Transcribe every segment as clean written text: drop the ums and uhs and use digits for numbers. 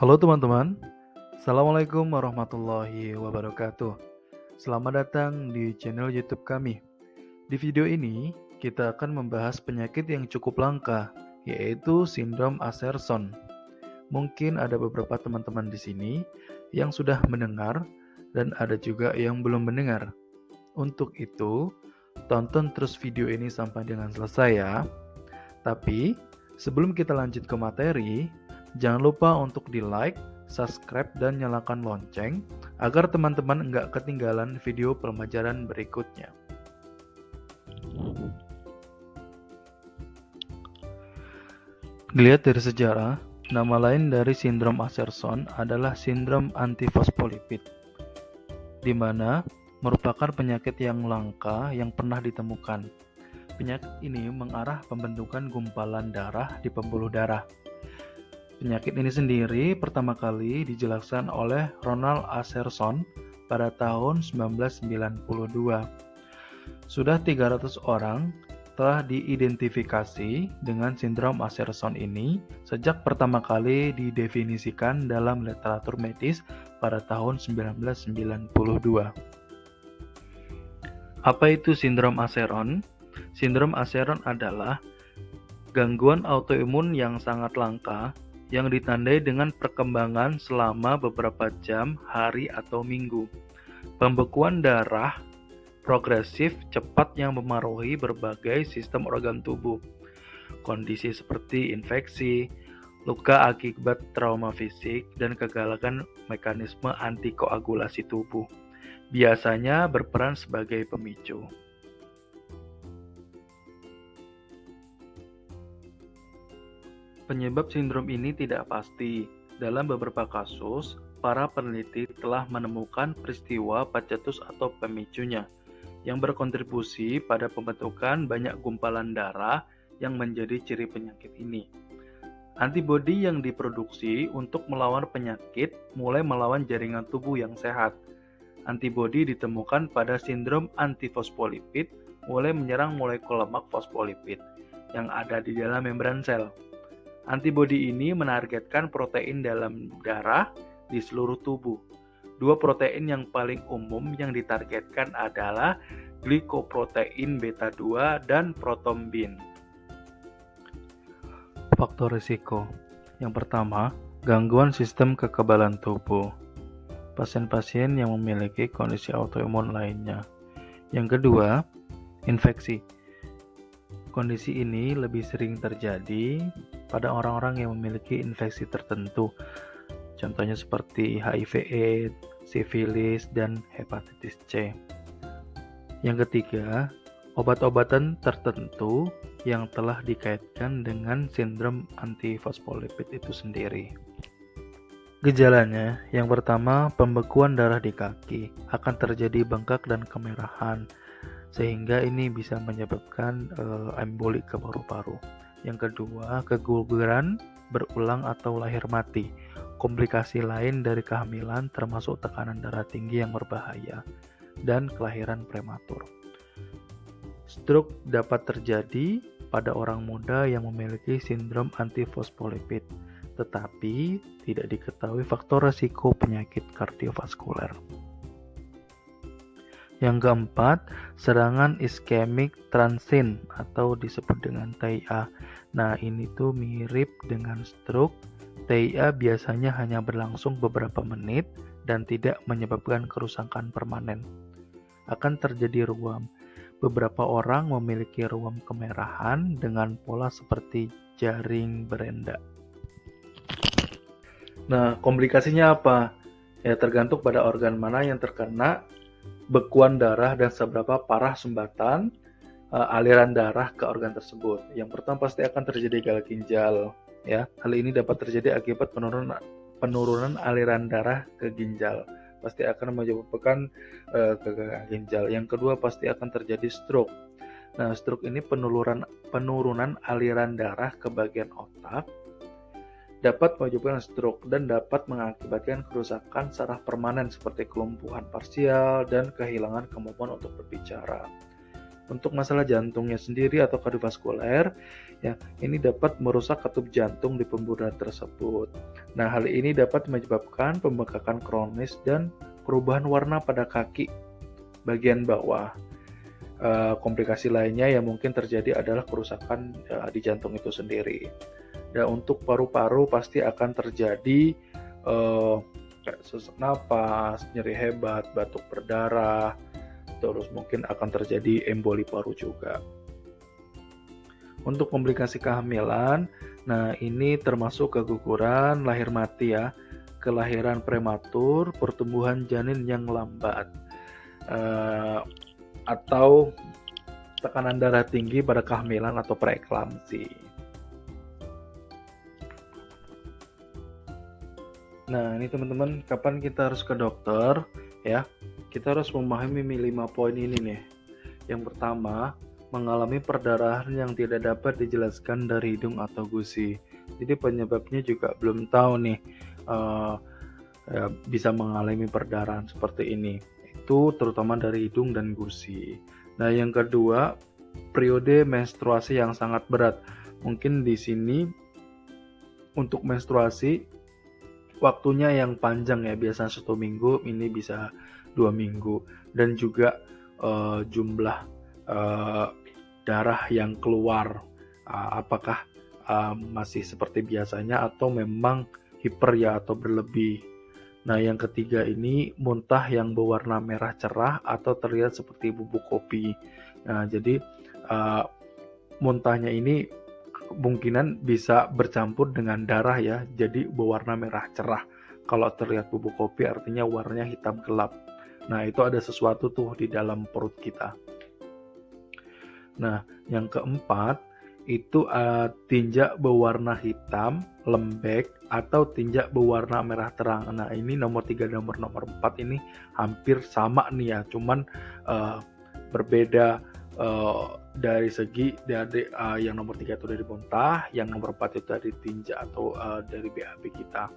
Halo teman-teman, Assalamualaikum warahmatullahi wabarakatuh. Selamat datang di channel YouTube kami. Di video ini, kita akan membahas penyakit yang cukup langka, yaitu sindrom Asherson. Mungkin ada beberapa teman-teman di sini yang sudah mendengar, dan ada juga yang belum mendengar. Untuk itu, tonton terus video ini sampai dengan selesai ya. Tapi, sebelum kita lanjut ke materi, jangan lupa untuk di-like, subscribe, dan nyalakan lonceng agar teman-teman nggak ketinggalan video pembelajaran berikutnya. Dilihat dari sejarah, nama lain dari sindrom Asherson adalah sindrom antifosfolipid, di mana merupakan penyakit yang langka yang pernah ditemukan. Penyakit ini mengarah pembentukan gumpalan darah di pembuluh darah. Penyakit ini sendiri pertama kali dijelaskan oleh Ronald Asherson pada tahun 1992. Sudah 300 orang telah diidentifikasi dengan sindrom Asherson ini sejak pertama kali didefinisikan dalam literatur medis pada tahun 1992. Apa itu sindrom Asheron? Sindrom Asheron adalah gangguan autoimun yang sangat langka yang ditandai dengan perkembangan selama beberapa jam, hari, atau minggu. Pembekuan darah progresif cepat yang memengaruhi berbagai sistem organ tubuh. Kondisi seperti infeksi, luka akibat trauma fisik, dan kegagalan mekanisme antikoagulasi tubuh biasanya berperan sebagai pemicu. Penyebab sindrom ini tidak pasti. Dalam beberapa kasus, para peneliti telah menemukan peristiwa pecetus atau pemicunya yang berkontribusi pada pembentukan banyak gumpalan darah yang menjadi ciri penyakit ini. Antibodi yang diproduksi untuk melawan penyakit mulai melawan jaringan tubuh yang sehat. Antibodi ditemukan pada sindrom antifosfolipid mulai menyerang molekul lemak fosfolipid yang ada di dalam membran sel. Antibodi ini menargetkan protein dalam darah di seluruh tubuh. Dua protein yang paling umum yang ditargetkan adalah glikoprotein beta 2 dan protombin. Faktor risiko. Yang pertama, gangguan sistem kekebalan tubuh. Pasien-pasien yang memiliki kondisi autoimun lainnya. Yang kedua, infeksi. Kondisi ini lebih sering terjadi pada orang-orang yang memiliki infeksi tertentu, contohnya seperti HIV/AIDS, sifilis, dan hepatitis C. Yang ketiga, obat-obatan tertentu yang telah dikaitkan dengan sindrom antifosfolipid itu sendiri. Gejalanya, yang pertama, pembekuan darah di kaki, akan terjadi bengkak dan kemerahan, sehingga ini bisa menyebabkan emboli ke paru-paru. Yang kedua, keguguran berulang atau lahir mati. Komplikasi lain dari kehamilan termasuk tekanan darah tinggi yang berbahaya dan kelahiran prematur. Stroke dapat terjadi pada orang muda yang memiliki sindrom antifosfolipid, tetapi tidak diketahui faktor risiko penyakit kardiovaskuler. Yang keempat, serangan iskemik transient atau disebut dengan TIA. Nah, ini tuh mirip dengan stroke. TIA biasanya hanya berlangsung beberapa menit dan tidak menyebabkan kerusakan permanen. Akan terjadi ruam. Beberapa orang memiliki ruam kemerahan dengan pola seperti jaring berenda. Nah, komplikasinya apa? Ya, tergantung pada organ mana yang terkena, bekuan darah, dan seberapa parah sumbatan aliran darah ke organ tersebut. Yang pertama pasti akan terjadi gagal ginjal. Ya, hal ini dapat terjadi akibat penurunan aliran darah ke ginjal. Pasti akan menyebabkan gagal ginjal. Yang kedua pasti akan terjadi stroke. Nah, stroke ini penurunan aliran darah ke bagian otak dapat menyebabkan stroke dan dapat mengakibatkan kerusakan saraf permanen seperti kelumpuhan parsial dan kehilangan kemampuan untuk berbicara. Untuk masalah jantungnya sendiri atau kardiovaskuler, ya, ini dapat merusak katup jantung di pembuluh darah tersebut. Nah, hal ini dapat menyebabkan pembengkakan kronis dan perubahan warna pada kaki bagian bawah. Komplikasi lainnya yang mungkin terjadi adalah kerusakan di jantung itu sendiri. Dan untuk paru-paru pasti akan terjadi kayak sesak napas, nyeri hebat, batuk berdarah, terus mungkin akan terjadi emboli paru juga. Untuk komplikasi kehamilan, nah ini termasuk keguguran, lahir mati ya, kelahiran prematur, pertumbuhan janin yang lambat, atau tekanan darah tinggi pada kehamilan atau preeklamsi. Nah, ini teman-teman, kapan kita harus ke dokter ya? Kita harus memahami 5 poin ini nih. Yang pertama, mengalami perdarahan yang tidak dapat dijelaskan dari hidung atau gusi. Jadi penyebabnya juga belum tahu nih, bisa mengalami perdarahan seperti ini. Itu terutama dari hidung dan gusi. Nah, yang kedua, periode menstruasi yang sangat berat. Mungkin di sini untuk menstruasi waktunya yang panjang ya, biasa 1 minggu, ini bisa 2 minggu. Dan juga jumlah darah yang keluar, apakah masih seperti biasanya atau memang hiper ya atau berlebih. Nah, yang ketiga ini muntah yang berwarna merah cerah atau terlihat seperti bubuk kopi. Nah, jadi muntahnya ini kemungkinan bisa bercampur dengan darah ya, jadi berwarna merah cerah. Kalau terlihat bubuk kopi artinya warnanya hitam gelap. Nah, itu ada sesuatu tuh di dalam perut kita. Nah, yang keempat itu tinja berwarna hitam, lembek, atau tinja berwarna merah terang. Nah, ini nomor 3 dan nomor 4 ini hampir sama nih ya, cuman berbeda dari segi dari yang nomor 3 itu dari muntah, yang nomor 4 itu dari tinja atau dari BAB kita.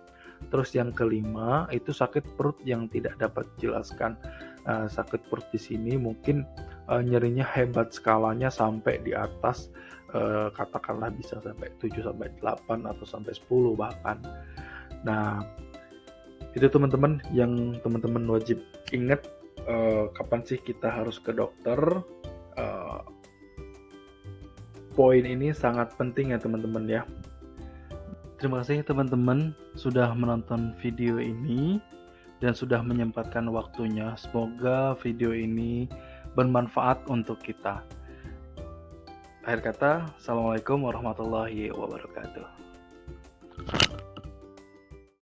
Terus yang kelima itu sakit perut yang tidak dapat dijelaskan. Sakit perut di sini mungkin nyerinya hebat, skalanya sampai di atas, katakanlah bisa sampai 7 sampai 8 atau sampai 10 bahkan. Nah, itu teman-teman yang teman-teman wajib ingat, kapan sih kita harus ke dokter. Poin ini sangat penting ya teman-teman ya. Terima kasih teman-teman sudah menonton video ini dan sudah menyempatkan waktunya. Semoga video ini bermanfaat untuk kita. Akhir kata, Assalamualaikum warahmatullahi wabarakatuh.